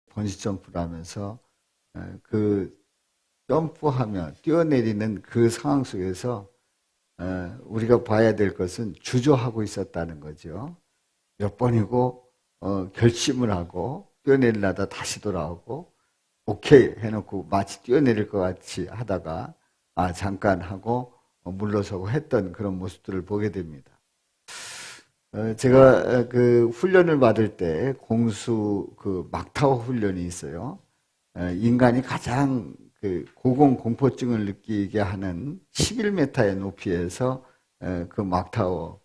번지 점프를 하면서 그 점프하며 뛰어내리는 그 상황 속에서 우리가 봐야 될 것은 주저하고 있었다는 거죠. 몇 번이고 결심을 하고 뛰어내리려다 다시 돌아오고 오케이 해놓고 마치 뛰어내릴 것 같이 하다가 잠깐 하고 물러서고 했던 그런 모습들을 보게 됩니다. 제가 그 훈련을 받을 때 공수 그 막타워 훈련이 있어요. 인간이 가장 그 고공 공포증을 느끼게 하는 11m의 높이에서 그 막타워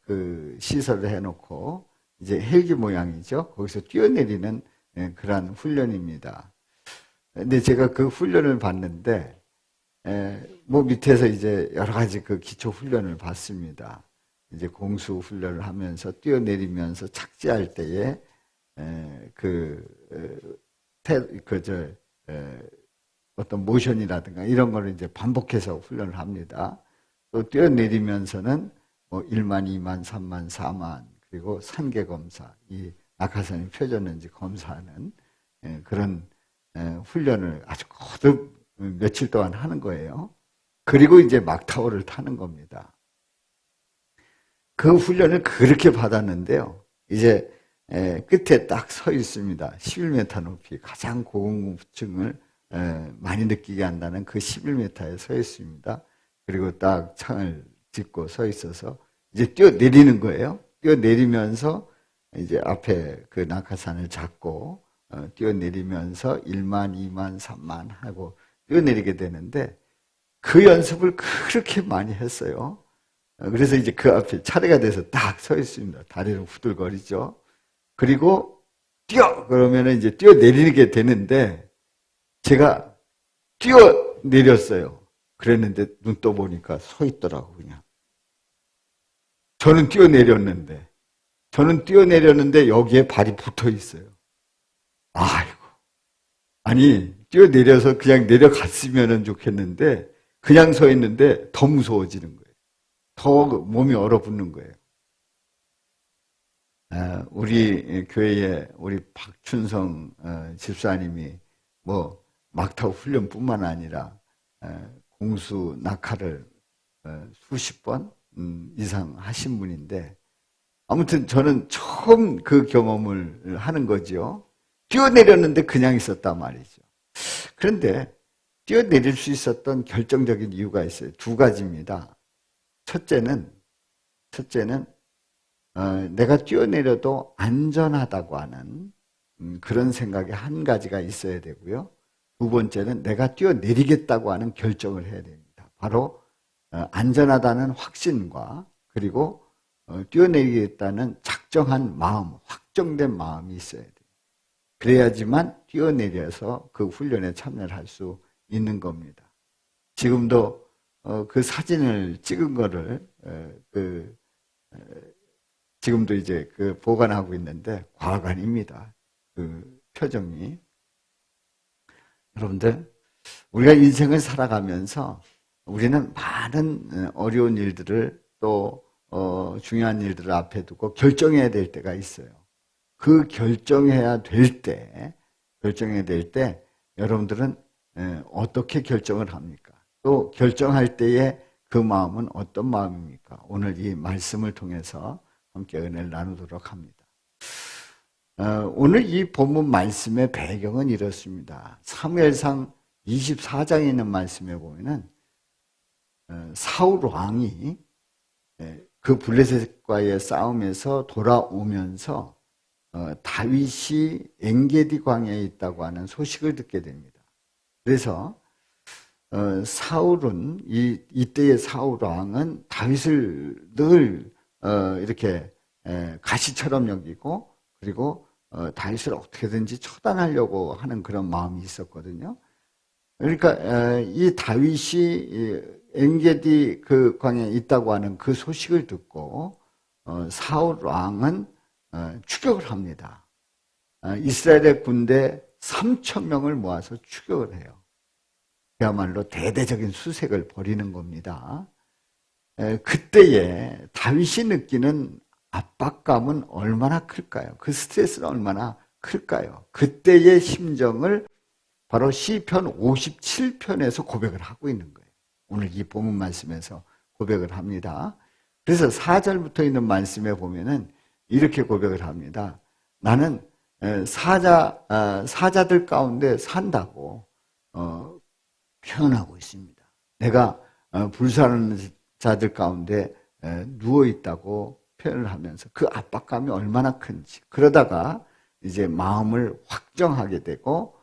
그 시설을 해놓고 이제 헬기 모양이죠. 거기서 뛰어내리는 그러한 훈련입니다. 근데 제가 그 훈련을 봤는데 뭐 밑에서 이제 여러 가지 그 기초 훈련을 받습니다. 이제 공수 훈련을 하면서 뛰어내리면서 착지할 때에 어떤 모션이라든가 이런 거를 이제 반복해서 훈련을 합니다. 또 뛰어내리면서는 뭐 1만, 2만, 3만, 4만 그리고 산계 검사, 이 낙하산이 펴졌는지 검사하는 그런 훈련을 아주 거듭 며칠 동안 하는 거예요. 그리고 이제 막타워를 타는 겁니다. 그 훈련을 그렇게 받았는데요. 이제 끝에 딱 서 있습니다. 11m 높이 가장 고공공증을 많이 느끼게 한다는 그 11m에 서 있습니다. 그리고 딱 창을 짚고 서 있어서 이제 뛰어내리는 거예요. 뛰어내리면서 이제 앞에 그 낙하산을 잡고 뛰어내리면서 1만, 2만, 3만 하고 뛰어내리게 되는데 그 연습을 그렇게 많이 했어요. 그래서 이제 그 앞에 차례가 돼서 딱 서 있습니다. 다리를 후들거리죠. 그리고 뛰어! 그러면 이제 뛰어내리게 되는데 제가 뛰어내렸어요. 그랬는데 눈 떠보니까 서 있더라고 그냥. 저는 뛰어내렸는데 여기에 발이 붙어 있어요. 아이고. 아니 뛰어내려서 그냥 내려갔으면 좋겠는데 그냥 서 있는데 더 무서워지는 거예요. 더 몸이 얼어붙는 거예요. 우리 교회에 우리 박춘성 집사님이 뭐 막타워 훈련뿐만 아니라 공수 낙하를 수십 번 이상 하신 분인데 아무튼 저는 처음 그 경험을 하는 거죠. 뛰어내렸는데 그냥 있었단 말이죠. 그런데 뛰어내릴 수 있었던 결정적인 이유가 있어요. 두 가지입니다. 첫째는 내가 뛰어내려도 안전하다고 하는 그런 생각이 한 가지가 있어야 되고요. 두 번째는 내가 뛰어내리겠다고 하는 결정을 해야 됩니다. 바로 안전하다는 확신과 그리고 뛰어내리겠다는 작정한 마음, 확정된 마음이 있어야 돼요. 그래야지만 뛰어내려서 그 훈련에 참여를 할 수 있는 겁니다. 지금도 그 사진을 찍은 거를 지금도 이제 그 보관하고 있는데 과관입니다. 그 표정이. 여러분들, 우리가 인생을 살아가면서 우리는 많은 어려운 일들을 또 중요한 일들을 앞에 두고 결정해야 될 때가 있어요. 그 결정해야 될 때 여러분들은 어떻게 결정을 합니까? 또 결정할 때에 그 마음은 어떤 마음입니까? 오늘 이 말씀을 통해서 함께 은혜를 나누도록 합니다. 오늘 이 본문 말씀의 배경은 이렇습니다. 사무엘상 24장에 있는 말씀에 보면은 사울 왕이 그 블레셋과의 싸움에서 돌아오면서 다윗이 엔게디 광야에 있다고 하는 소식을 듣게 됩니다. 그래서 사울은 이때의 사울 왕은 다윗을 늘 이렇게 가시처럼 여기고 그리고 다윗을 어떻게든지 처단하려고 하는 그런 마음이 있었거든요. 그러니까 이 다윗이 엔게디 그 광야에 있다고 하는 그 소식을 듣고 사울 왕은 추격을 합니다. 이스라엘의 군대 3,000명을 모아서 추격을 해요. 그야말로 대대적인 수색을 벌이는 겁니다. 그때에 다윗이 느끼는 압박감은 얼마나 클까요? 그 스트레스는 얼마나 클까요? 그때의 심정을 바로 시편 57편에서 고백을 하고 있는 거예요. 오늘 이 본문 말씀에서 고백을 합니다. 그래서 4절부터 있는 말씀에 보면은 이렇게 고백을 합니다. 나는 사자들 가운데 산다고 표현하고 있습니다. 내가 불사르는 자들 가운데 누워 있다고 표현을 하면서 그 압박감이 얼마나 큰지, 그러다가 이제 마음을 확정하게 되고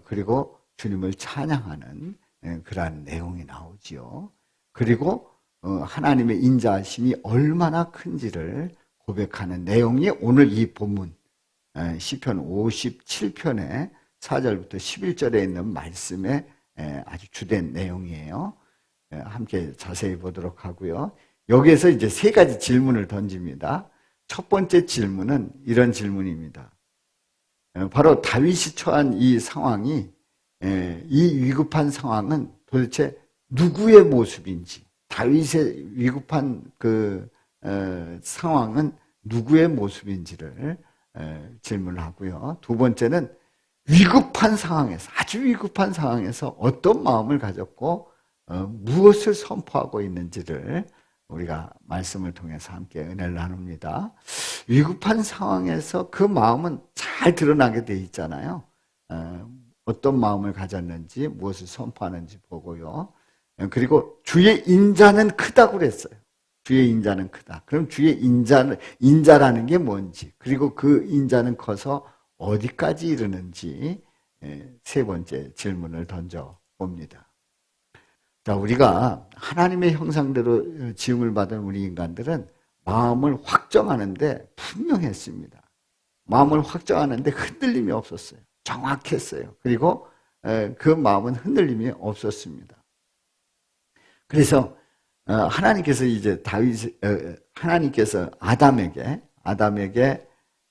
그리고 주님을 찬양하는 그러한 내용이 나오지요. 그리고 하나님의 인자하심이 얼마나 큰지를 고백하는 내용이 오늘 이 본문 시편 57편의 4절부터 11절에 있는 말씀의 아주 주된 내용이에요. 함께 자세히 보도록 하고요. 여기에서 이제 세 가지 질문을 던집니다. 첫 번째 질문은 이런 질문입니다. 바로 다윗이 처한 이 상황이, 이 위급한 상황은 도대체 누구의 모습인지, 다윗의 위급한 그 상황은 누구의 모습인지를 질문을 하고요. 두 번째는 위급한 상황에서, 아주 위급한 상황에서 어떤 마음을 가졌고 무엇을 선포하고 있는지를 우리가 말씀을 통해서 함께 은혜를 나눕니다. 위급한 상황에서 그 마음은 잘 드러나게 돼 있잖아요. 어떤 마음을 가졌는지, 무엇을 선포하는지 보고요. 그리고 주의 인자는 크다고 그랬어요. 주의 인자는 크다. 그럼 주의 인자라는 게 뭔지, 그리고 그 인자는 커서 어디까지 이르는지 세 번째 질문을 던져봅니다. 자, 우리가 하나님의 형상대로 지음을 받은 우리 인간들은 마음을 확정하는데 분명했습니다. 마음을 확정하는데 흔들림이 없었어요. 정확했어요. 그리고 그 마음은 흔들림이 없었습니다. 그래서 하나님께서 이제 하나님께서 아담에게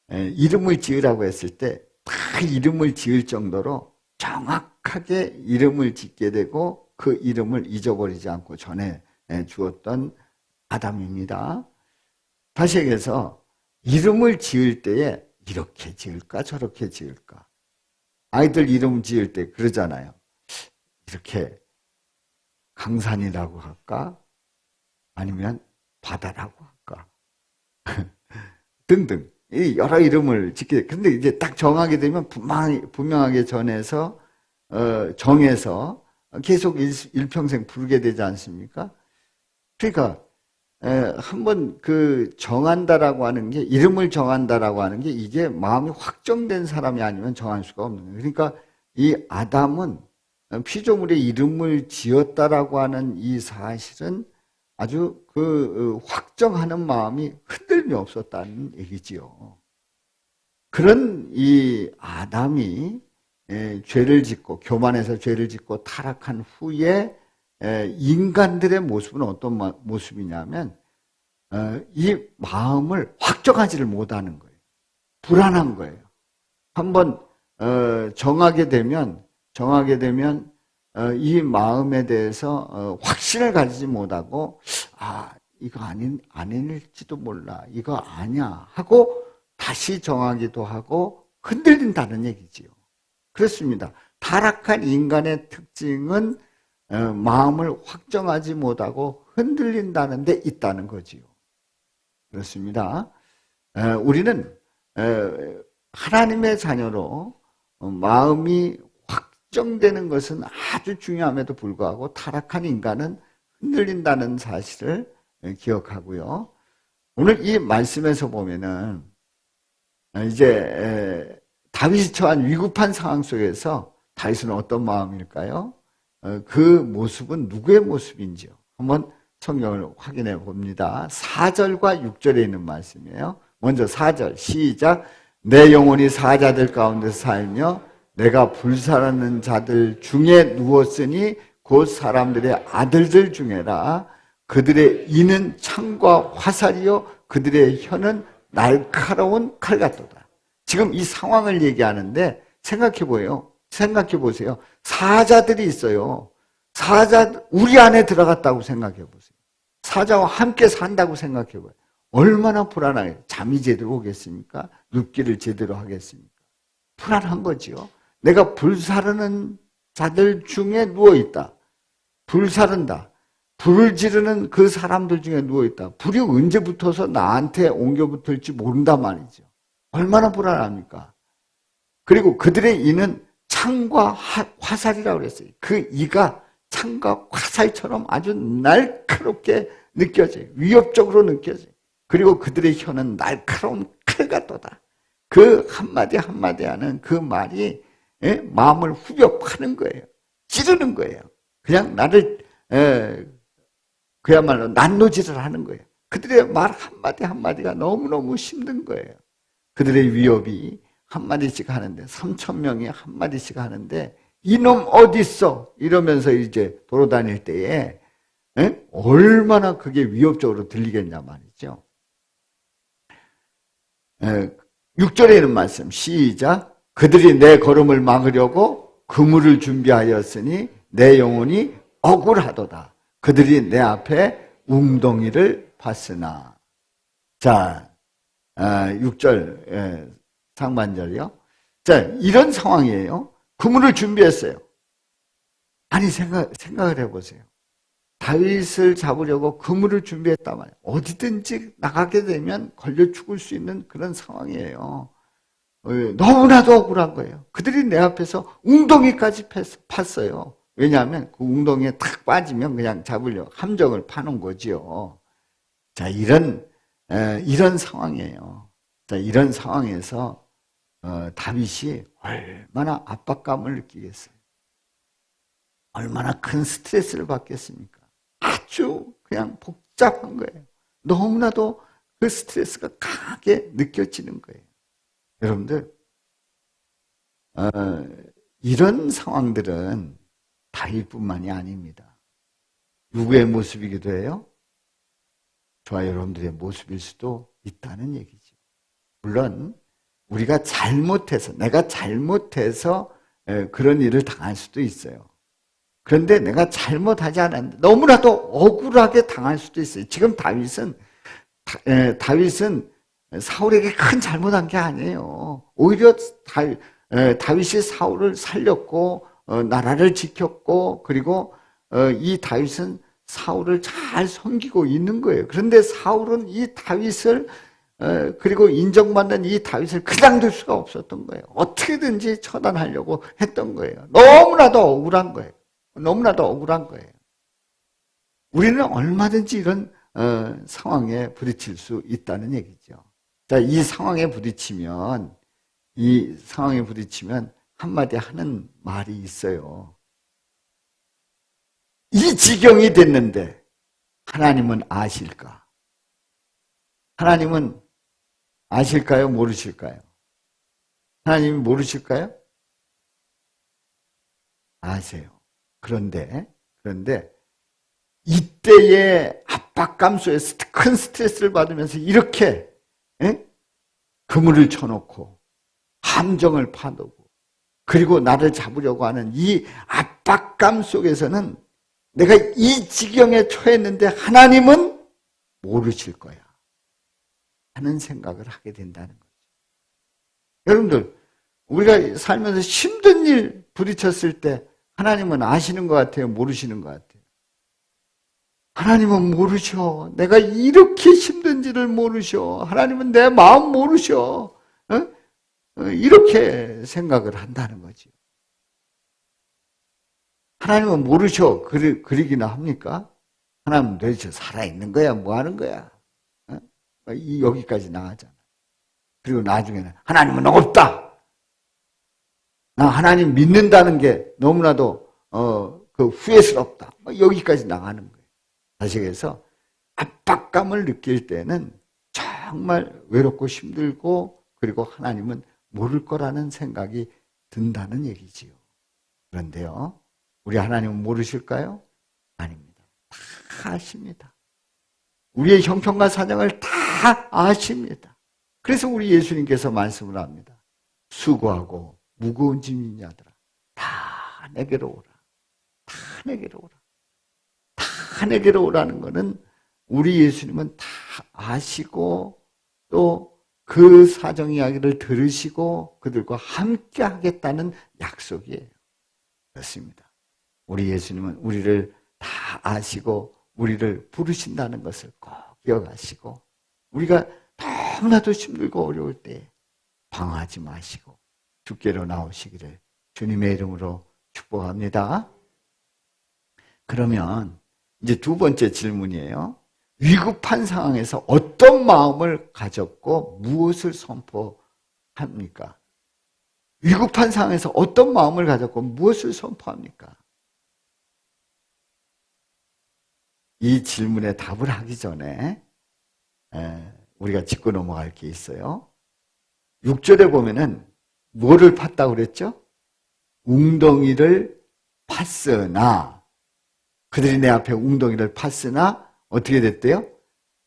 이름을 지으라고 했을 때 다 이름을 지을 정도로 정확하게 이름을 짓게 되고 그 이름을 잊어버리지 않고 전해 주었던 아담입니다. 다시 얘기해서 이름을 지을 때에 이렇게 지을까 저렇게 지을까. 아이들 이름 지을 때 그러잖아요. 이렇게 강산이라고 할까? 아니면 바다라고 할까? 등등. 여러 이름을 짓게. 근데 이제 딱 정하게 되면 분명하게 정해서 계속 일평생 부르게 되지 않습니까? 그러니까 한번 그 정한다라고 하는 게, 이름을 정한다라고 하는 게 이게 마음이 확정된 사람이 아니면 정할 수가 없는 거예요. 그러니까 이 아담은 피조물의 이름을 지었다라고 하는 이 사실은 아주 그 확정하는 마음이 흔들림이 없었다는 얘기지요. 그런 이 아담이 죄를 짓고, 교만해서 죄를 짓고 타락한 후에 인간들의 모습은 어떤 모습이냐면 이 마음을 확정하지를 못하는 거예요. 불안한 거예요. 한번 정하게 되면 이 마음에 대해서 확신을 가지지 못하고, 이거 아닐지도 몰라, 이거 아니야 하고 다시 정하기도 하고 흔들린다는 얘기지요. 그렇습니다. 타락한 인간의 특징은 마음을 확정하지 못하고 흔들린다는 데 있다는 거지요. 그렇습니다. 우리는 하나님의 자녀로 마음이 확정되는 것은 아주 중요함에도 불구하고 타락한 인간은 흔들린다는 사실을 기억하고요. 오늘 이 말씀에서 보면은 이제 다윗이 처한 위급한 상황 속에서 다윗은 어떤 마음일까요? 그 모습은 누구의 모습인지요? 한번 성경을 확인해 봅니다. 4절과 6절에 있는 말씀이에요. 먼저 4절 시작. 내 영혼이 사자들 가운데 살며 내가 불사르는 자들 중에 누웠으니 곧 사람들의 아들들 중에라. 그들의 이는 창과 화살이요 그들의 혀는 날카로운 칼 같도다. 지금 이 상황을 얘기하는데 생각해 보세요. 사자들이 있어요. 우리 안에 들어갔다고 생각해 보세요. 사자와 함께 산다고 생각해 봐요. 얼마나 불안하게. 잠이 제대로 오겠습니까? 눕기를 제대로 하겠습니까? 불안한 거지요. 내가 불사르는 자들 중에 누워있다. 불사른다. 불을 지르는 그 사람들 중에 누워있다. 불이 언제 붙어서 나한테 옮겨 붙을지 모른단 말이죠. 얼마나 불안합니까? 그리고 그들의 이는 창과 화살이라고 그랬어요. 그 이가 창과 화살처럼 아주 날카롭게 느껴져요. 위협적으로 느껴져요. 그리고 그들의 혀는 날카로운 칼 같도다. 그 한마디 한마디 하는 그 말이 마음을 후벼 파는 거예요. 찌르는 거예요. 그냥 나를 그야말로 난도질을 하는 거예요. 그들의 말 한마디 한마디가 너무너무 힘든 거예요. 그들의 위협이 한마디씩 하는데 3,000명이 한마디씩 하는데 이놈 어디 있어? 이러면서 이제 돌아다닐 때에 얼마나 그게 위협적으로 들리겠냐 말이죠. 6절에 있는 말씀 시작. 그들이 내 걸음을 막으려고 그물을 준비하였으니 내 영혼이 억울하도다. 그들이 내 앞에 웅덩이를 봤으나. 자, 6절 상반절이요. 자, 이런 상황이에요. 그물을 준비했어요. 아니 생각을 해보세요. 다윗을 잡으려고 그물을 준비했단 말이에요. 어디든지 나가게 되면 걸려 죽을 수 있는 그런 상황이에요. 너무나도 억울한 거예요. 그들이 내 앞에서 웅덩이까지 팠어요. 왜냐하면 그 웅덩이에 탁 빠지면 그냥 잡으려고 함정을 파는 거지요. 자, 이런 상황이에요. 자, 이런 상황에서 다윗이 얼마나 압박감을 느끼겠어요. 얼마나 큰 스트레스를 받겠습니까? 아주 그냥 복잡한 거예요. 너무나도 그 스트레스가 강하게 느껴지는 거예요. 여러분들, 이런 상황들은 다윗뿐만이 아닙니다. 누구의 모습이기도 해요? 저와 여러분들의 모습일 수도 있다는 얘기죠. 물론 우리가 내가 잘못해서 그런 일을 당할 수도 있어요. 그런데 내가 잘못하지 않았는데 너무나도 억울하게 당할 수도 있어요. 지금 다윗은 사울에게 큰 잘못한 게 아니에요. 오히려 다윗이 사울을 살렸고 나라를 지켰고 그리고 이 다윗은 사울을 잘 섬기고 있는 거예요. 그런데 사울은 이 다윗을 그리고 인정받는 이 다윗을 그냥 둘 수가 없었던 거예요. 어떻게든지 처단하려고 했던 거예요. 너무나도 억울한 거예요. 너무나도 억울한 거예요. 우리는 얼마든지 이런 상황에 부딪힐 수 있다는 얘기죠. 자, 이 상황에 부딪히면 한마디 하는 말이 있어요. 이 지경이 됐는데 하나님은 아실까? 하나님은 아실까요? 모르실까요? 하나님이 모르실까요? 아세요. 그런데 이때의 압박감 속에서 큰 스트레스를 받으면서 이렇게 그물을 쳐놓고 함정을 파놓고 그리고 나를 잡으려고 하는 이 압박감 속에서는 내가 이 지경에 처했는데 하나님은 모르실 거야 하는 생각을 하게 된다는 거죠. 여러분들, 우리가 살면서 힘든 일 부딪혔을 때 하나님은 아시는 것 같아요? 모르시는 것 같아요? 하나님은 모르셔. 내가 이렇게 힘든지를 모르셔. 하나님은 내 마음 모르셔. 이렇게 생각을 한다는 거지. 하나님은 모르셔. 그러기나 합니까? 하나님은 도대체 살아있는 거야? 뭐 하는 거야? 여기까지 나가잖아. 그리고 나중에는 하나님은 없다. 나 하나님 믿는다는 게 너무나도 후회스럽다. 여기까지 나가는 거예요. 다시 해서 압박감을 느낄 때는 정말 외롭고 힘들고 그리고 하나님은 모를 거라는 생각이 든다는 얘기지요. 그런데요, 우리 하나님은 모르실까요? 아닙니다. 다 아십니다. 우리의 형편과 사정을 다 아십니다. 그래서 우리 예수님께서 말씀을 합니다. 수고하고 무거운 짐진 자들아 다 내게로 오라. 다 내게로 오라. 다 내게로 오라는 것은 우리 예수님은 다 아시고 또 그 사정 이야기를 들으시고 그들과 함께 하겠다는 약속이에요. 그렇습니다. 우리 예수님은 우리를 다 아시고 우리를 부르신다는 것을 꼭 기억하시고 우리가 너무나도 힘들고 어려울 때 방황하지 마시고 주께로 나오시기를 주님의 이름으로 축복합니다. 그러면 이제 두 번째 질문이에요. 위급한 상황에서 어떤 마음을 가졌고 무엇을 선포합니까? 위급한 상황에서 어떤 마음을 가졌고 무엇을 선포합니까? 이 질문에 답을 하기 전에 우리가 짚고 넘어갈 게 있어요. 6절에 보면은 뭐를 팠다고 그랬죠? 웅덩이를 팠으나 그들이 내 앞에 웅덩이를 팠으나 어떻게 됐대요?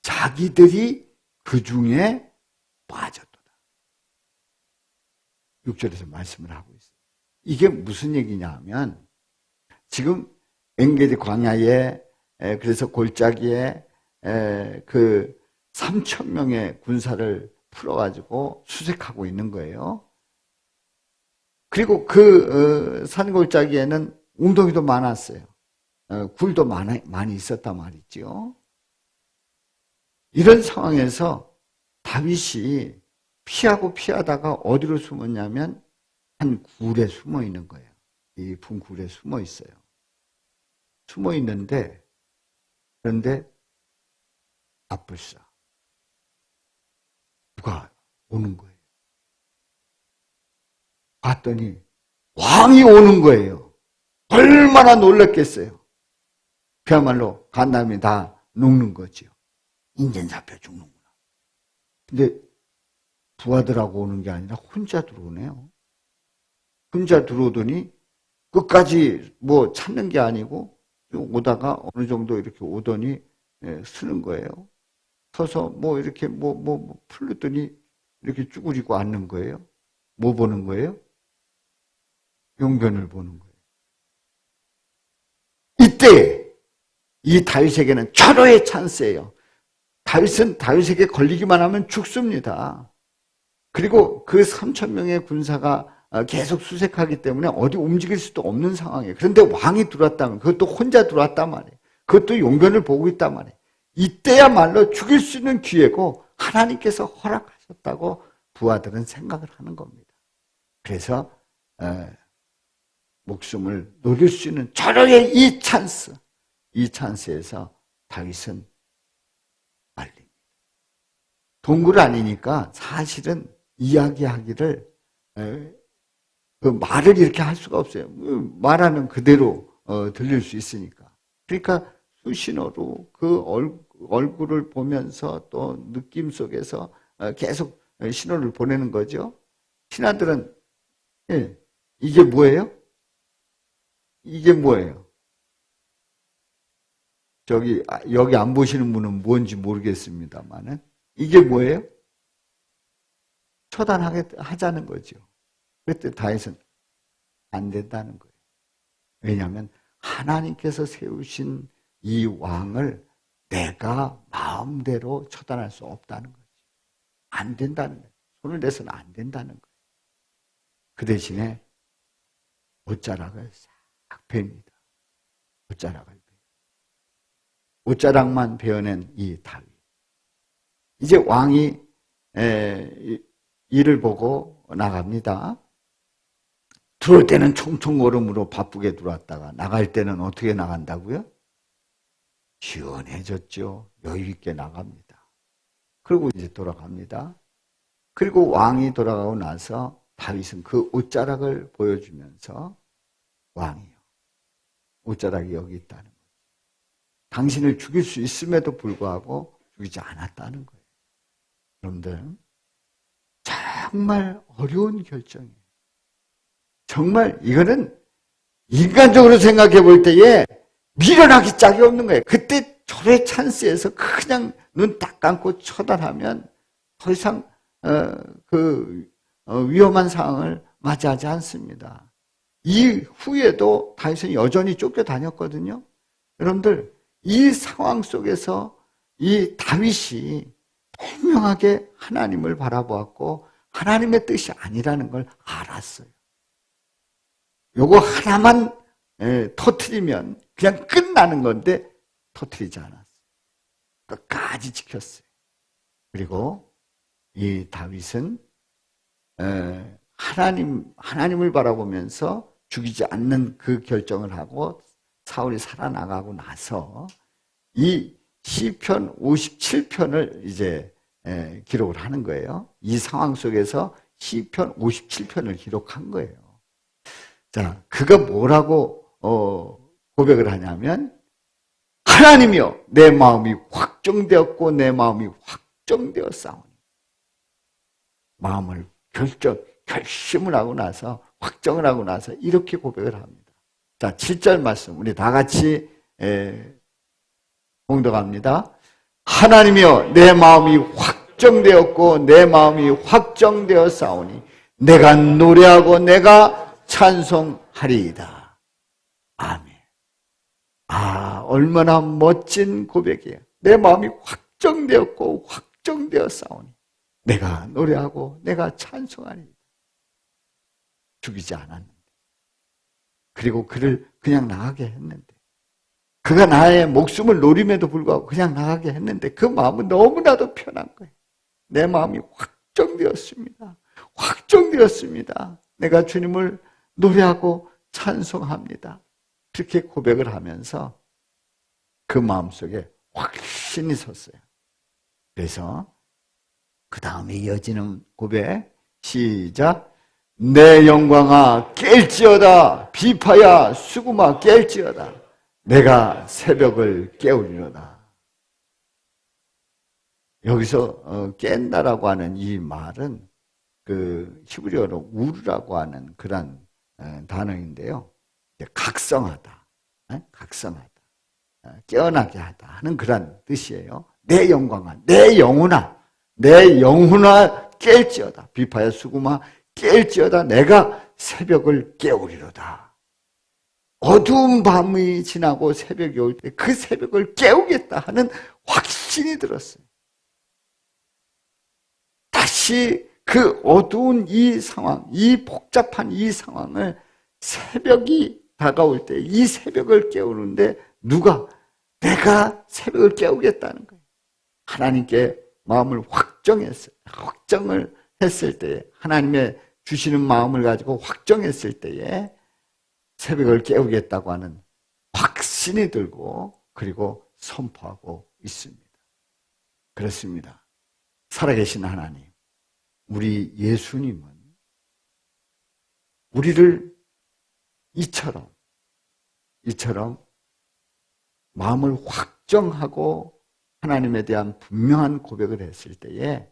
자기들이 그 중에 빠졌도다. 6절에서 말씀을 하고 있어요. 이게 무슨 얘기냐 하면 지금 엔게디 광야에 그래서 골짜기에 그 3,000명의 군사를 풀어가지고 수색하고 있는 거예요. 그리고 그 산골짜기에는 웅덩이도 많았어요. 굴도 많이 있었단 말이죠. 이런 상황에서 다윗이 피하다가 어디로 숨었냐면 한 굴에 숨어 있는 거예요. 이 분굴에 숨어 있어요. 숨어 있는데 그런데 앞불싸 누가 오는 거예요. 봤더니 왕이 오는 거예요. 얼마나 놀랐겠어요. 그야말로 간담이 다 녹는 거죠. 인전 잡혀 죽는구나. 근데 부하들하고 오는 게 아니라 혼자 들어오네요. 혼자 들어오더니 끝까지 뭐 찾는 게 아니고 오다가 어느 정도 이렇게 오더니 쓰는 거예요. 서서 뭐 이렇게 뭐 풀렸더니 이렇게 쭈그리고 앉는 거예요. 뭐 보는 거예요? 용변을 보는 거예요. 이때 이 다윗에게는 절호의 찬스예요. 다윗은 다윗에게 걸리기만 하면 죽습니다. 그리고 그 3,000명의 군사가 계속 수색하기 때문에 어디 움직일 수도 없는 상황이에요. 그런데 왕이 들어왔다면 그것도 혼자 들어왔단 말이에요. 그것도 용변을 보고 있단 말이에요. 이때야말로 죽일 수 있는 기회고 하나님께서 허락하셨다고 부하들은 생각을 하는 겁니다. 그래서 목숨을 노릴 수 있는 절호의 이 찬스에서 다윗은 말립니다. 동굴 아니니까 사실은 이야기하기를 그 말을 이렇게 할 수가 없어요. 말하면 그대로 들릴 수 있으니까. 그러니까 수신호로 그 얼굴을 보면서 또 느낌 속에서 계속 신호를 보내는 거죠. 신하들은 이게 뭐예요? 이게 뭐예요? 여기 안 보시는 분은 뭔지 모르겠습니다만은 이게 뭐예요? 처단하자는 거죠. 그때 다윗은 안 된다는 거예요. 왜냐하면 하나님께서 세우신 이 왕을 내가 마음대로 처단할 수 없다는 거죠. 안 된다는 거예요. 손을 내서는 안 된다는 거예요. 그 대신에 옷자락을 싹 팹니다. 옷자락만 베어낸 이 다윗. 이제 왕이 이를 보고 나갑니다. 들어올 때는 총총 걸음으로 바쁘게 들어왔다가 나갈 때는 어떻게 나간다고요? 시원해졌죠. 여유 있게 나갑니다. 그리고 이제 돌아갑니다. 그리고 왕이 돌아가고 나서 다윗은 그 옷자락을 보여주면서 왕이요. 옷자락이 여기 있다는 거죠. 당신을 죽일 수 있음에도 불구하고 죽이지 않았다는 거예요. 여러분들 정말 어려운 결정이에요. 정말 이거는 인간적으로 생각해 볼 때에 미련하기 짝이 없는 거예요. 그때 절의 찬스에서 그냥 눈 딱 감고 처단하면 더 이상 위험한 상황을 맞이하지 않습니다. 이후에도 다윗은 여전히 쫓겨다녔거든요. 여러분들 이 상황 속에서 이 다윗이 분명하게 하나님을 바라보았고 하나님의 뜻이 아니라는 걸 알았어요. 요거 하나만 터뜨리면 그냥 끝나는 건데 터뜨리지 않았어요. 끝까지 지켰어요. 그리고 이 다윗은 하나님을 바라보면서 죽이지 않는 그 결정을 하고 사울이 살아나가고 나서 이 시편 57편을 이제 기록을 하는 거예요. 이 상황 속에서 시편 57편을 기록한 거예요. 자, 그가 뭐라고 고백을 하냐면 하나님이여 내 마음이 확정되었고 내 마음이 확정되었사오니 마음을 결심을 하고 나서 확정을 하고 나서 이렇게 고백을 합니다. 자, 7절 말씀 우리 다 같이 봉독합니다. 하나님이여 내 마음이 확정되었고 내 마음이 확정되었사오니 내가 노래하고 내가 찬송하리이다. 아멘. 얼마나 멋진 고백이에요. 내 마음이 확정되었고 확정되었사오니 내가 노래하고 내가 찬송하리이다. 죽이지 않았는데 그리고 그를 그냥 나가게 했는데 그가 나의 목숨을 노림에도 불구하고 그냥 나가게 했는데 그 마음은 너무나도 편한 거예요. 내 마음이 확정되었습니다. 확정되었습니다. 내가 주님을 노래하고 찬송합니다. 그렇게 고백을 하면서 그 마음속에 확신이 섰어요. 그래서 그 다음에 이어지는 고백 시작. 내 영광아 깰지어다 비파야 수구마 깰지어다 내가 새벽을 깨우리로다. 여기서 깬다라고 하는 이 말은 그 히브리어로 우르라고 하는 그런 단어인데요. 각성하다, 각성하다, 깨어나게 하다 하는 그런 뜻이에요. 내 영광아, 내 영혼아, 내 영혼아 깰지어다. 비파야 수구마 깰지어다. 내가 새벽을 깨우리로다. 어두운 밤이 지나고 새벽이 올 때 그 새벽을 깨우겠다 하는 확신이 들었어요. 다시 그 어두운 이 상황, 이 복잡한 이 상황을 새벽이 다가올 때 이 새벽을 깨우는데 누가? 내가 새벽을 깨우겠다는 거예요. 하나님께 마음을 확정했어요. 확정을 했을 때 하나님의 주시는 마음을 가지고 확정했을 때에 새벽을 깨우겠다고 하는 확신이 들고 그리고 선포하고 있습니다. 그렇습니다. 살아계신 하나님, 우리 예수님은 우리를 이처럼 마음을 확정하고 하나님에 대한 분명한 고백을 했을 때에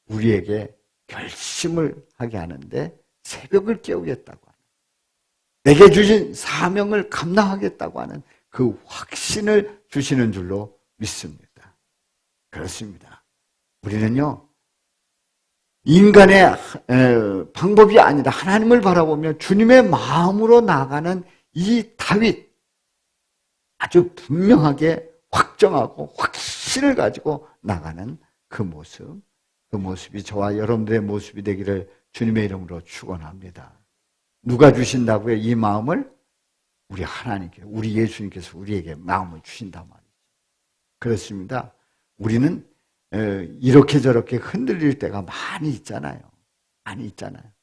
우리에게 결심을 하게 하는데 새벽을 깨우겠다고 하는, 내게 주신 사명을 감당하겠다고 하는 그 확신을 주시는 줄로 믿습니다. 그렇습니다. 우리는요, 인간의 방법이 아니라 하나님을 바라보며 주님의 마음으로 나아가는 이 다윗, 아주 분명하게 확정하고 확신을 가지고 나가는 그 모습이 저와 여러분들의 모습이 되기를 주님의 이름으로 축원합니다. 누가 주신다고요? 이 마음을? 우리 하나님께, 우리 예수님께서 우리에게 마음을 주신단 말이죠. 그렇습니다. 우리는 이렇게 저렇게 흔들릴 때가 많이 있잖아요.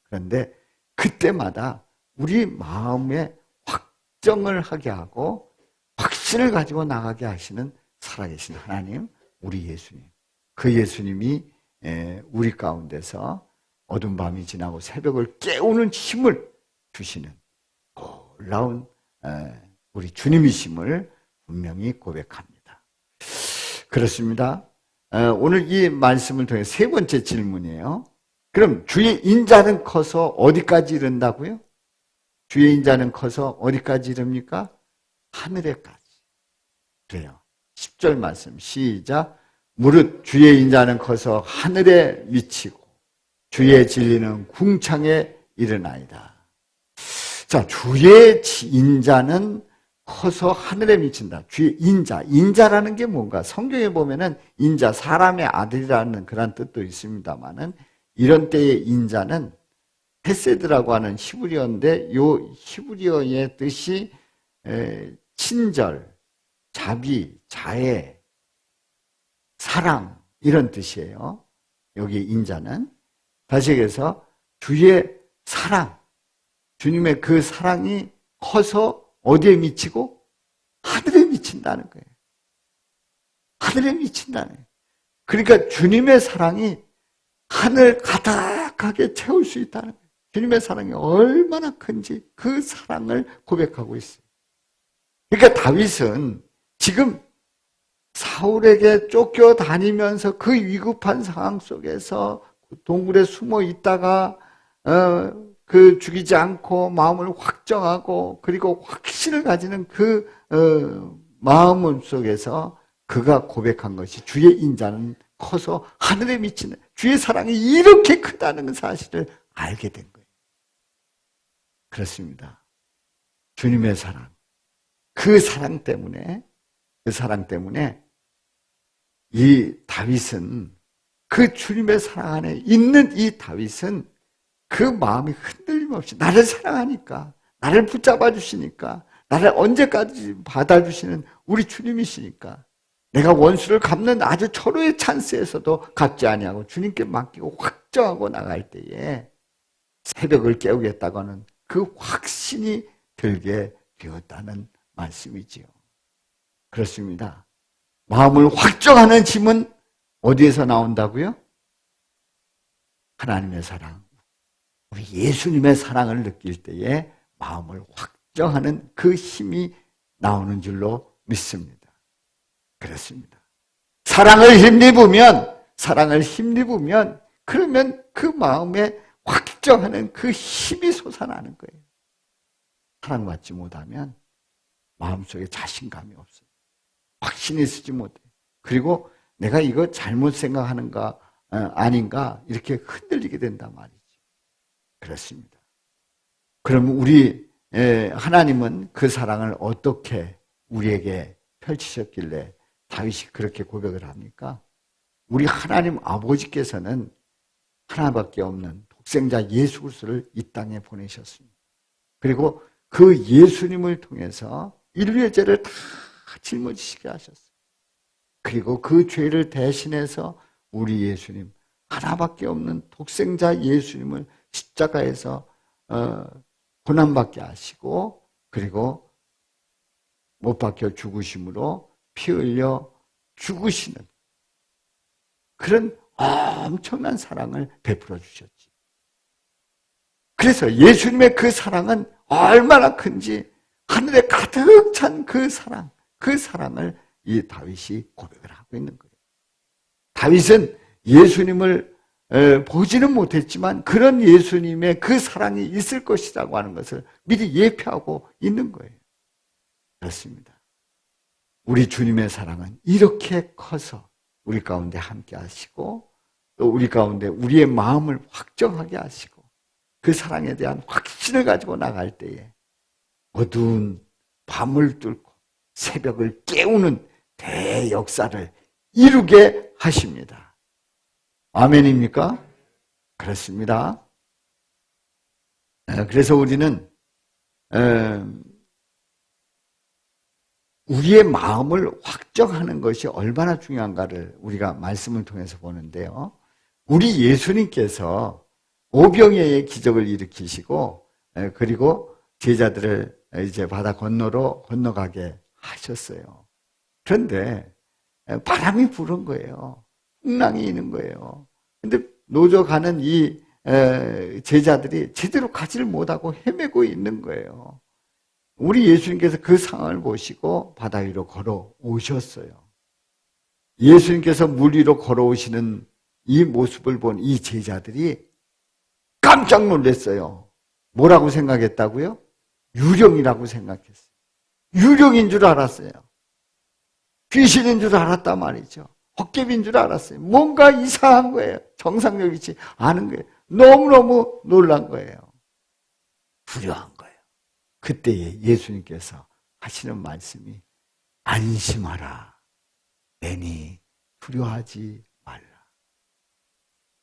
그런데 그때마다 우리 마음에 확정을 하게 하고 확신을 가지고 나가게 하시는 살아계신 하나님, 우리 예수님. 그 예수님이 우리 가운데서 어두운 밤이 지나고 새벽을 깨우는 힘을 주시는 놀라운 우리 주님이심을 분명히 고백합니다. 그렇습니다. 오늘 이 말씀을 통해 세 번째 질문이에요. 그럼 주의 인자는 커서 어디까지 이른다고요? 주의 인자는 커서 어디까지 이릅니까? 하늘에까지. 그래요. 10절 말씀 시작. 무릇 주의 인자는 커서 하늘에 미치고 주의 진리는 궁창에 이르나이다. 자, 주의 인자는 커서 하늘에 미친다. 주의 인자. 인자라는 게 뭔가? 성경에 보면은 인자, 사람의 아들이라는 그런 뜻도 있습니다만은 이런 때의 인자는 헤세드라고 하는 히브리어인데 요 히브리어의 뜻이 친절, 자비, 자애, 사랑 이런 뜻이에요. 여기 인자는. 다시 얘기해서 주의 사랑, 주님의 그 사랑이 커서 어디에 미치고? 하늘에 미친다는 거예요. 하늘에 미친다는 거예요. 그러니까 주님의 사랑이 하늘 가득하게 채울 수 있다는 거예요. 주님의 사랑이 얼마나 큰지 그 사랑을 고백하고 있어요. 그러니까 다윗은 지금 사울에게 쫓겨다니면서 그 위급한 상황 속에서 동굴에 숨어 있다가 그 죽이지 않고 마음을 확정하고 그리고 확신을 가지는 그 마음 속에서 그가 고백한 것이 주의 인자는 커서 하늘에 미치는 주의 사랑이 이렇게 크다는 사실을 알게 된 거예요. 그렇습니다. 주님의 사랑. 그 사랑 때문에 이 다윗은 그 주님의 사랑 안에 있는 이 다윗은 그 마음이 흔들림 없이 나를 사랑하니까, 나를 붙잡아 주시니까, 나를 언제까지 받아주시는 우리 주님이시니까 내가 원수를 갚는 아주 철호의 찬스에서도 갚지 아니하고 주님께 맡기고 확정하고 나갈 때에 새벽을 깨우겠다고 하는 그 확신이 들게 되었다는 말씀이지요. 그렇습니다. 마음을 확정하는 힘은 어디에서 나온다고요? 하나님의 사랑. 우리 예수님의 사랑을 느낄 때에 마음을 확정하는 그 힘이 나오는 줄로 믿습니다. 그렇습니다. 사랑을 힘입으면 그러면 그 마음에 확정하는 그 힘이 솟아나는 거예요. 사랑받지 못하면 마음속에 자신감이 없어요. 확신이 쓰지 못해요. 그리고 내가 이거 잘못 생각하는가 아닌가 이렇게 흔들리게 된단 말이죠. 그렇습니다. 그럼 우리 하나님은 그 사랑을 어떻게 우리에게 펼치셨길래 다윗이 그렇게 고백을 합니까? 우리 하나님 아버지께서는 하나밖에 없는 독생자 예수 그리스도를 이 땅에 보내셨습니다. 그리고 그 예수님을 통해서 인류의 죄를 다 짊어지시게 하셨어요. 그리고 그 죄를 대신해서 우리 예수님, 하나밖에 없는 독생자 예수님을 십자가에서 고난받게 하시고 그리고 못 박혀 죽으심으로 피 흘려 죽으시는 그런 엄청난 사랑을 베풀어 주셨지. 그래서 예수님의 그 사랑은 얼마나 큰지 하늘에 가득 찬 그 사랑을 이 다윗이 고백을 하고 있는 거예요. 다윗은 예수님을 보지는 못했지만 그런 예수님의 그 사랑이 있을 것이라고 하는 것을 미리 예표하고 있는 거예요. 그렇습니다. 우리 주님의 사랑은 이렇게 커서 우리 가운데 함께 하시고 또 우리 가운데 우리의 마음을 확정하게 하시고 그 사랑에 대한 확신을 가지고 나갈 때에 어두운 밤을 뚫고 새벽을 깨우는 대역사를 이루게 하십니다. 아멘입니까? 그렇습니다. 그래서 우리는 우리의 마음을 확정하는 것이 얼마나 중요한가를 우리가 말씀을 통해서 보는데요. 우리 예수님께서 오병이어의 기적을 일으키시고 그리고 제자들을 이제 바다 건너로 건너가게 하셨어요. 그런데 바람이 부는 거예요. 풍랑이 있는 거예요. 근데 노져가는 이 제자들이 제대로 가지를 못하고 헤매고 있는 거예요. 우리 예수님께서 그 상황을 보시고 바다 위로 걸어오셨어요. 예수님께서 물 위로 걸어오시는 이 모습을 본 이 제자들이 깜짝 놀랐어요. 뭐라고 생각했다고요? 유령이라고 생각했어요. 유령인 줄 알았어요. 귀신인 줄 알았단 말이죠. 헛개비인 줄 알았어요. 뭔가 이상한 거예요. 정상적이지 않은 거예요. 너무너무 놀란 거예요. 두려운 거예요. 그때에 예수님께서 하시는 말씀이 안심하라. 내니 두려워하지 말라.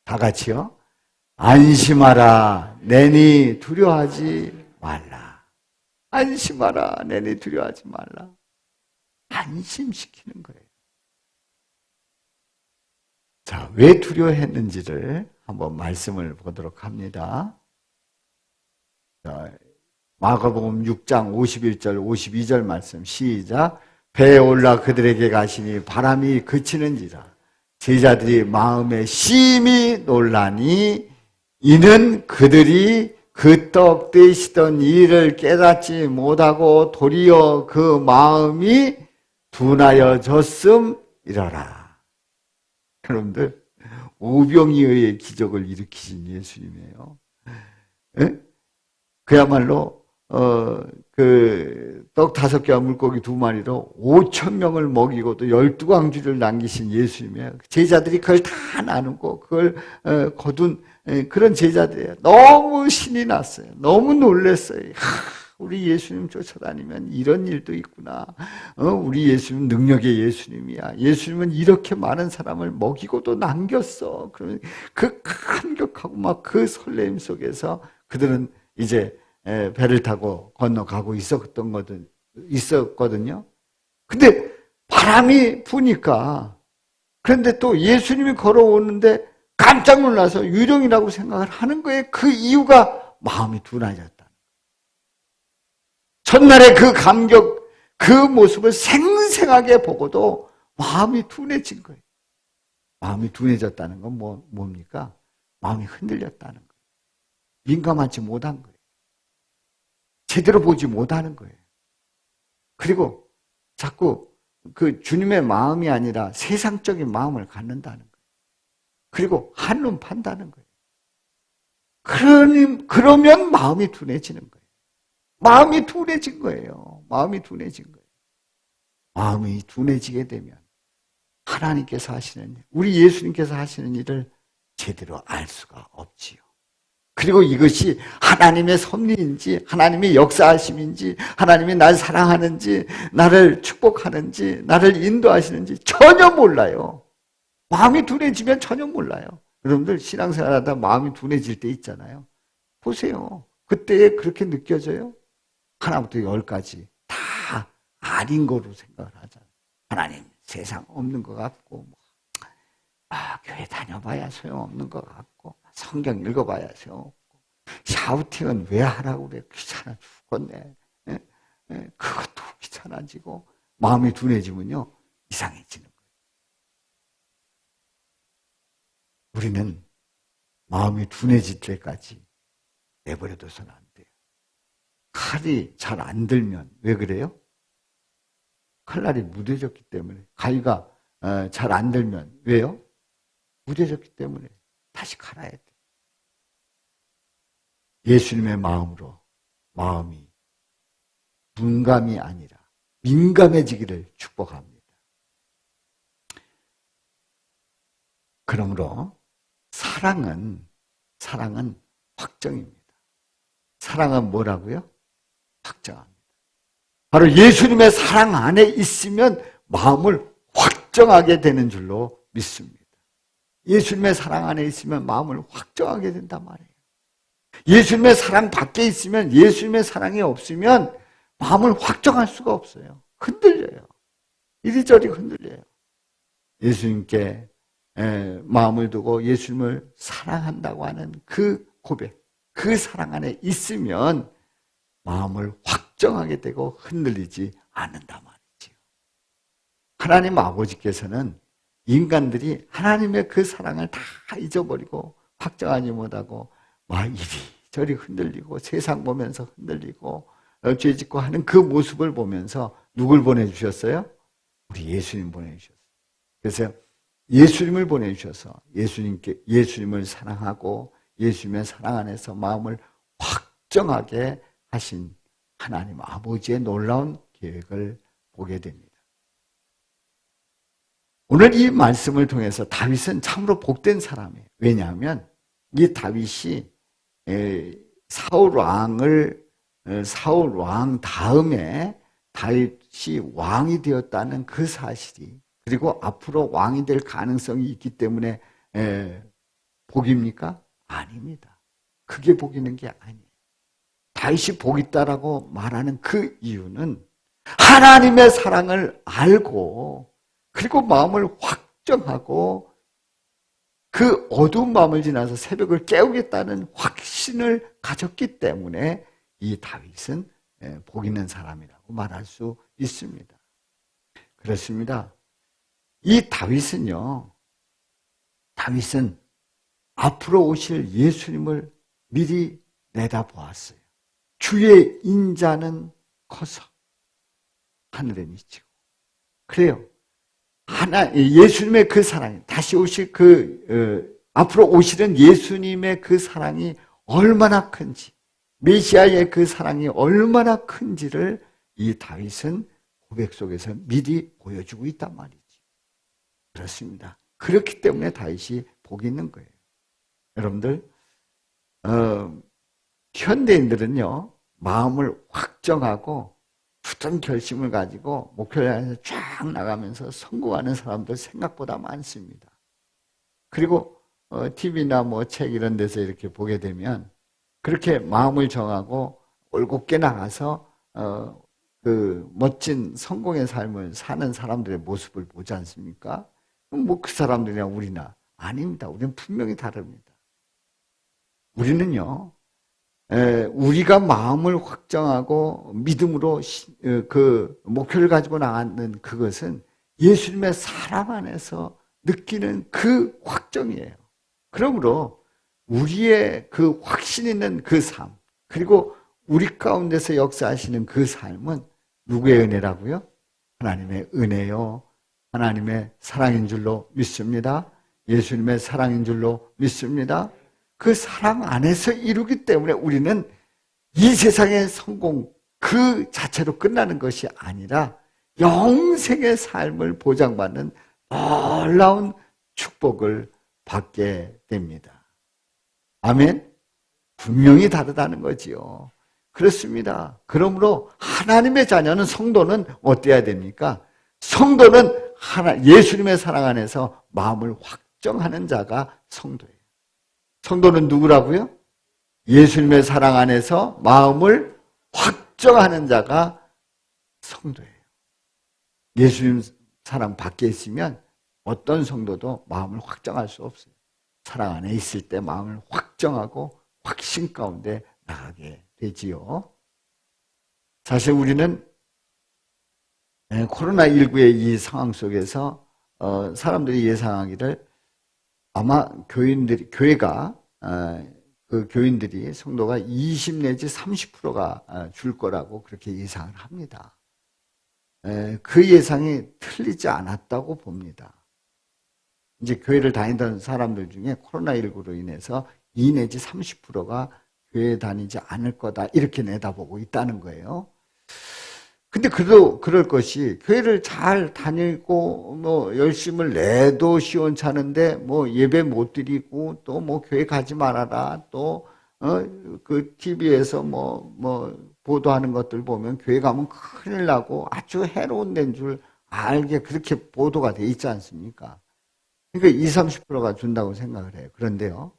다 같이요. 안심하라. 내니 두려워하지 말라. 안심하라. 내니 두려워하지 말라. 안심시키는 거예요. 자, 왜 두려워했는지를 한번 말씀을 보도록 합니다. 자, 마가복음 6장 51절 52절 말씀 시작. 배에 올라 그들에게 가시니 바람이 그치는지라. 제자들이 마음에 심히 놀라니 이는 그들이 그 떡 되시던 일을 깨닫지 못하고 도리어 그 마음이 둔하여졌음이라라. 여러분들, 오병이어의 기적을 일으키신 예수님이에요. 에? 그야말로 떡 5개와 물고기 2마리로 5,000명을 먹이고 또 12광주를 남기신 예수님이에요. 제자들이 그걸 다 나누고 그걸 거둔 그런 제자들이에요. 너무 신이 났어요. 너무 놀랐어요. 우리 예수님 쫓아다니면 이런 일도 있구나. 우리 예수님은 능력의 예수님이야. 예수님은 이렇게 많은 사람을 먹이고도 남겼어. 그러면 그 감격하고 막 그 설레임 속에서 그들은 이제 배를 타고 건너가고 있었거든요. 근데 바람이 부니까, 그런데 또 예수님이 걸어오는데 깜짝 놀라서 유령이라고 생각을 하는 거예요. 그 이유가 마음이 둔해졌다. 첫날의 그 감격, 그 모습을 생생하게 보고도 마음이 둔해진 거예요. 마음이 둔해졌다는 건 뭡니까? 마음이 흔들렸다는 거예요. 민감하지 못한 거예요. 제대로 보지 못하는 거예요. 그리고 자꾸 그 주님의 마음이 아니라 세상적인 마음을 갖는다는 거예요. 그리고 한눈 판다는 거예요. 그러면 마음이 둔해지는 거예요. 마음이 둔해진 거예요. 마음이 둔해진 거예요. 마음이 둔해지게 되면 하나님께서 하시는 일, 우리 예수님께서 하시는 일을 제대로 알 수가 없지요. 그리고 이것이 하나님의 섭리인지 하나님의 역사하심인지 하나님이 날 사랑하는지 나를 축복하는지 나를 인도하시는지 전혀 몰라요. 마음이 둔해지면 전혀 몰라요. 여러분들 신앙생활하다 마음이 둔해질 때 있잖아요. 보세요. 그때 그렇게 느껴져요? 하나부터 10까지 다 아닌 거로 생각을 하잖아요. 하나님 세상 없는 것 같고 교회 다녀봐야 소용없는 것 같고 성경 읽어봐야 소용없고 샤우팅은 왜 하라고 그래? 귀찮아 죽겠네. 그것도 귀찮아지고 마음이 둔해지면요 이상해지는 거예요. 우리는 마음이 둔해질 때까지 내버려둬서는 안 돼요. 칼이 잘 안 들면 왜 그래요? 칼날이 무뎌졌기 때문에. 가위가 잘 안 들면 왜요? 무뎌졌기 때문에 다시 갈아야 돼. 예수님의 마음으로 마음이 둔감이 아니라 민감해지기를 축복합니다. 그러므로 사랑은 확정입니다. 사랑은 뭐라고요? 확정합니다. 바로 예수님의 사랑 안에 있으면 마음을 확정하게 되는 줄로 믿습니다. 예수님의 사랑 안에 있으면 마음을 확정하게 된단 말이에요. 예수님의 사랑 밖에 있으면 예수님의 사랑이 없으면 마음을 확정할 수가 없어요. 흔들려요. 이리저리 흔들려요. 예수님께 마음을 두고 예수님을 사랑한다고 하는 그 고백, 그 사랑 안에 있으면 마음을 확정하게 되고 흔들리지 않는단 말이지요. 하나님 아버지께서는 인간들이 하나님의 그 사랑을 다 잊어버리고 확정하지 못하고 막 이리저리 흔들리고 세상 보면서 흔들리고 죄 짓고 하는 그 모습을 보면서 누굴 보내주셨어요? 우리 예수님 보내주셨어요. 그래서 예수님을 보내주셔서 예수님을 사랑하고 예수님의 사랑 안에서 마음을 확정하게 하신 하나님 아버지의 놀라운 계획을 보게 됩니다. 오늘 이 말씀을 통해서 다윗은 참으로 복된 사람이에요. 왜냐하면 이 다윗이 사울 왕 다음에 다윗이 왕이 되었다는 그 사실이, 그리고 앞으로 왕이 될 가능성이 있기 때문에 복입니까? 아닙니다. 그게 복 있는 게 아니에요. 다윗이 복 있다라고 말하는 그 이유는 하나님의 사랑을 알고, 그리고 마음을 확정하고 그 어두운 마음을 지나서 새벽을 깨우겠다는 확신을 가졌기 때문에 이 다윗은 복 있는 사람이라고 말할 수 있습니다. 그렇습니다. 이 다윗은 앞으로 오실 예수님을 미리 내다보았어요. 주의 인자는 커서 하늘에 미치고. 그래요. 예수님의 그 사랑이, 다시 오실 앞으로 오시는 예수님의 그 사랑이 얼마나 큰지, 메시아의 그 사랑이 얼마나 큰지를 이 다윗은 고백 속에서 미리 보여주고 있단 말이지. 그렇습니다. 그렇기 때문에 다윗이 복이 있는 거예요. 여러분들, 현대인들은요, 마음을 확정하고 굳은 결심을 가지고 목표를 향해서 쫙 나가면서 성공하는 사람들 생각보다 많습니다. 그리고 TV나 뭐 책 이런 데서 이렇게 보게 되면 그렇게 마음을 정하고 올곧게 나가서 그 멋진 성공의 삶을 사는 사람들의 모습을 보지 않습니까? 뭐 그 사람들이랑 우리나 아닙니다. 우리는 분명히 다릅니다. 우리는요, 우리가 마음을 확정하고 믿음으로 그 목표를 가지고 나가는 그것은 예수님의 사랑 안에서 느끼는 그 확정이에요. 그러므로 우리의 그 확신 있는 그 삶, 그리고 우리 가운데서 역사하시는 그 삶은 누구의 은혜라고요? 하나님의 은혜요. 하나님의 사랑인 줄로 믿습니다. 예수님의 사랑인 줄로 믿습니다. 그 사랑 안에서 이루기 때문에 우리는 이 세상의 성공 그 자체로 끝나는 것이 아니라 영생의 삶을 보장받는 놀라운 축복을 받게 됩니다. 아멘? 분명히 다르다는 거지요. 그렇습니다. 그러므로 하나님의 자녀는, 성도는 어때야 됩니까? 성도는 예수님의 사랑 안에서 마음을 확정하는 자가 성도예요. 성도는 누구라고요? 예수님의 사랑 안에서 마음을 확정하는 자가 성도예요. 예수님 사랑 밖에 있으면 어떤 성도도 마음을 확정할 수 없어요. 사랑 안에 있을 때 마음을 확정하고 확신 가운데 나가게 되지요. 사실 우리는 코로나19의 이 상황 속에서 사람들이 예상하기를 아마 교회가 그 교인들이, 성도가 20 내지 30%가 줄 거라고 그렇게 예상을 합니다. 그 예상이 틀리지 않았다고 봅니다. 이제 교회를 다니던 사람들 중에 코로나19로 인해서 2 내지 30%가 교회 다니지 않을 거다, 이렇게 내다보고 있다는 거예요. 근데 그럴 것이, 교회를 잘 다니고 뭐 열심을 내도 시원찮은데 뭐 예배 못 드리고 또 뭐 교회 가지 말아라, 또 그 TV에서 뭐 보도하는 것들 보면 교회 가면 큰일 나고 아주 해로운 데인 줄 알게 그렇게 보도가 돼 있지 않습니까? 그러니까 20, 30%가 준다고 생각을 해요. 그런데요,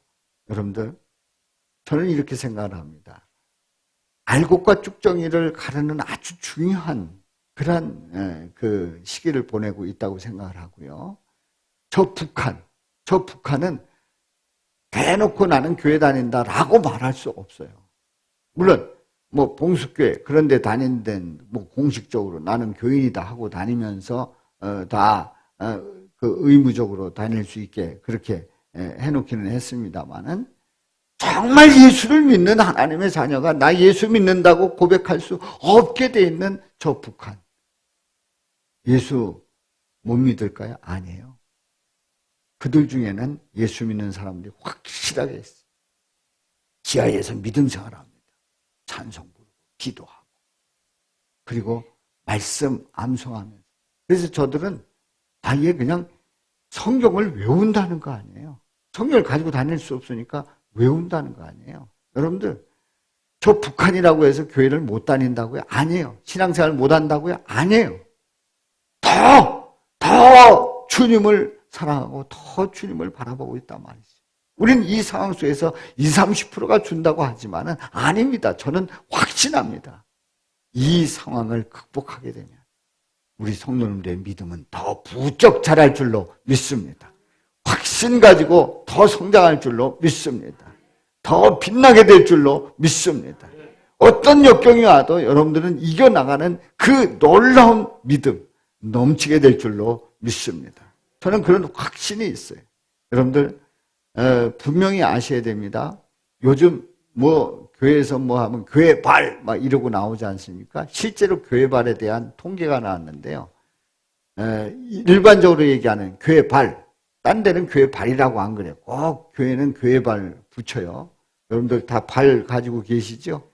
여러분들, 저는 이렇게 생각을 합니다. 알곡과 쭉정이를 가르는 아주 중요한 그런 그 시기를 보내고 있다고 생각을 하고요. 저 북한은 대놓고 나는 교회 다닌다라고 말할 수 없어요. 물론 뭐 봉숙교회 그런 데 다니는 데는 뭐 공식적으로 나는 교인이다 하고 다니면서 다 그 의무적으로 다닐 수 있게 그렇게 해놓기는 했습니다만은, 정말 예수를 믿는 하나님의 자녀가 나 예수 믿는다고 고백할 수 없게 돼 있는 저 북한, 예수 못 믿을까요? 아니에요. 그들 중에는 예수 믿는 사람들이 확실하게 있어요. 지하에서 믿음 생활합니다. 찬송 부르고 기도하고 그리고 말씀 암송하면서. 그래서 저들은 아예 그냥 성경을 외운다는 거 아니에요. 성경을 가지고 다닐 수 없으니까 외운다는 거 아니에요. 여러분들, 저 북한이라고 해서 교회를 못 다닌다고요? 아니에요. 신앙생활 못 한다고요? 아니에요. 더 주님을 사랑하고 더 주님을 바라보고 있단 말이죠. 우린 이 상황 속에서 20, 30%가 준다고 하지만은 아닙니다. 저는 확신합니다. 이 상황을 극복하게 되면 우리 성도님들의 믿음은 더 부쩍 자랄 줄로 믿습니다. 확신 가지고 더 성장할 줄로 믿습니다. 더 빛나게 될 줄로 믿습니다. 어떤 역경이 와도 여러분들은 이겨나가는 그 놀라운 믿음 넘치게 될 줄로 믿습니다. 저는 그런 확신이 있어요. 여러분들 분명히 아셔야 됩니다. 요즘 교회에서 하면 교회발 막 이러고 나오지 않습니까? 실제로 교회발에 대한 통계가 나왔는데요. 일반적으로 얘기하는 교회발, 딴 데는 교회발이라고 안 그래요. 꼭 교회는 교회발 붙여요. 여러분들 다 발 가지고 계시죠?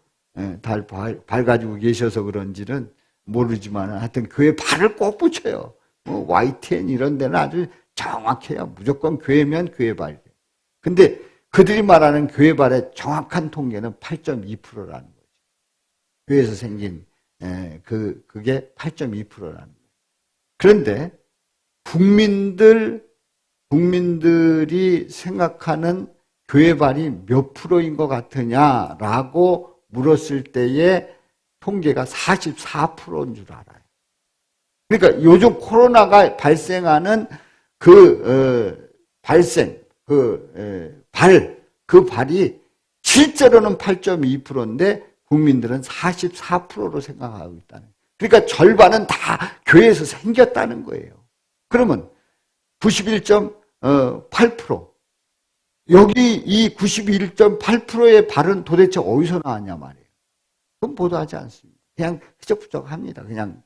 발 가지고 계셔서 그런지는 모르지만 하여튼 교회발을 꼭 붙여요. YTN 이런 데는 아주 정확해요. 무조건 교회면 교회발. 근데 그들이 말하는 교회발의 정확한 통계는 8.2%라는 거죠. 교회에서 생긴 그게 8.2%라는 거예요. 그런데 국민들이 생각하는 교회발이 몇 프로인 것 같으냐라고 물었을 때의 통계가 44%인 줄 알아요. 그러니까 요즘 코로나가 발생하는 그 발이 실제로는 8.2%인데 국민들은 44%로 생각하고 있다는 거예요. 그러니까 절반은 다 교회에서 생겼다는 거예요. 그러면 91.8% 여기 이 91.8%의 발은 도대체 어디서 나왔냐 말이에요. 그건 보도하지 않습니다. 그냥 흐적흐적합니다. 그냥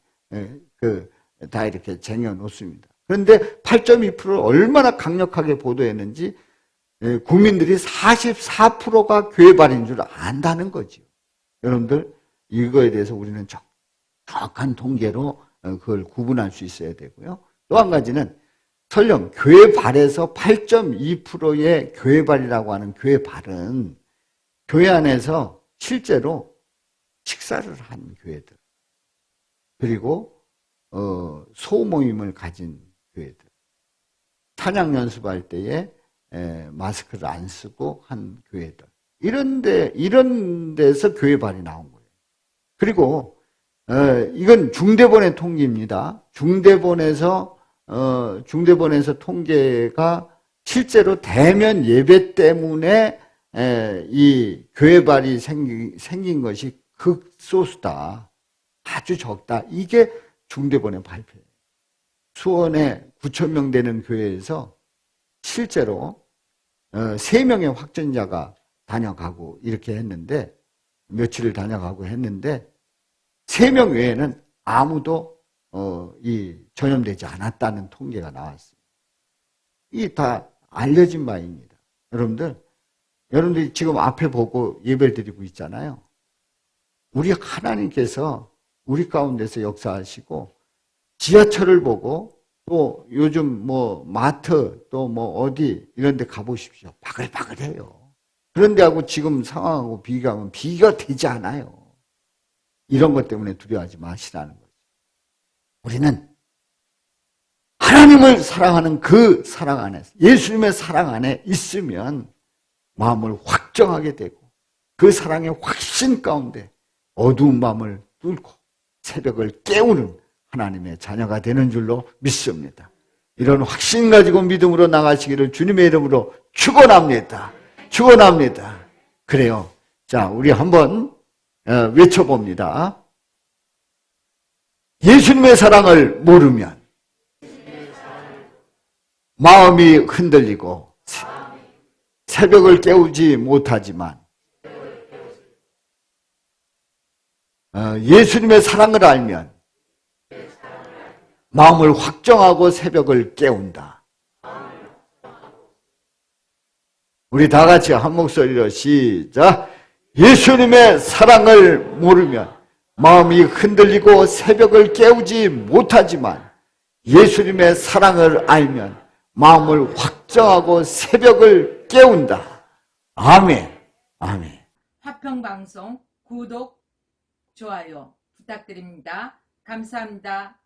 다 이렇게 쟁여놓습니다. 그런데 8.2%를 얼마나 강력하게 보도했는지 국민들이 44%가 교회발인 줄 안다는 거죠. 여러분들 이거에 대해서 우리는 정확한 통계로 그걸 구분할 수 있어야 되고요. 또 한 가지는 설령 교회발에서 8.2%의 교회발이라고 하는 교회발은 교회 안에서 실제로 식사를 한 교회들 그리고 소모임을 가진 교회들 찬양 연습할 때에 마스크를 안 쓰고 한 교회들 이런 데서 교회발이 나온 거예요. 그리고 이건 중대본의 통계입니다. 중대본에서 통계가 실제로 대면 예배 때문에 이 교회발이 생긴 것이 극소수다. 아주 적다. 이게 중대본의 발표예요. 수원에 9,000명 되는 교회에서 실제로 3명의 확진자가 다녀가고 이렇게 했는데 며칠을 다녀가고 했는데 3명 외에는 아무도 전염되지 않았다는 통계가 나왔어요. 이게 다 알려진 바입니다. 여러분들이 지금 앞에 보고 예배를 드리고 있잖아요. 우리 하나님께서 우리 가운데서 역사하시고 지하철을 보고 또 요즘 마트 또 어디 이런 데 가보십시오. 바글바글해요. 그런데 하고 지금 상황하고 비교하면 비교가 되지 않아요. 이런 것 때문에 두려워하지 마시라는 거죠. 우리는 하나님을 사랑하는 그 사랑 안에 예수님의 사랑 안에 있으면 마음을 확정하게 되고 그 사랑의 확신 가운데 어두운 밤을 뚫고 새벽을 깨우는 하나님의 자녀가 되는 줄로 믿습니다. 이런 확신 가지고 믿음으로 나가시기를 주님의 이름으로 축원합니다. 축원합니다. 그래요. 자, 우리 한번 외쳐봅니다. 예수님의 사랑을 모르면 마음이 흔들리고 새벽을 깨우지 못하지만 예수님의 사랑을 알면 마음을 확정하고 새벽을 깨운다. 우리 다 같이 한 목소리로 시작. 예수님의 사랑을 모르면 마음이 흔들리고 새벽을 깨우지 못하지만 예수님의 사랑을 알면 마음을 확정하고 새벽을 깨운다. 아멘. 아멘. 화평방송 구독, 좋아요 부탁드립니다. 감사합니다.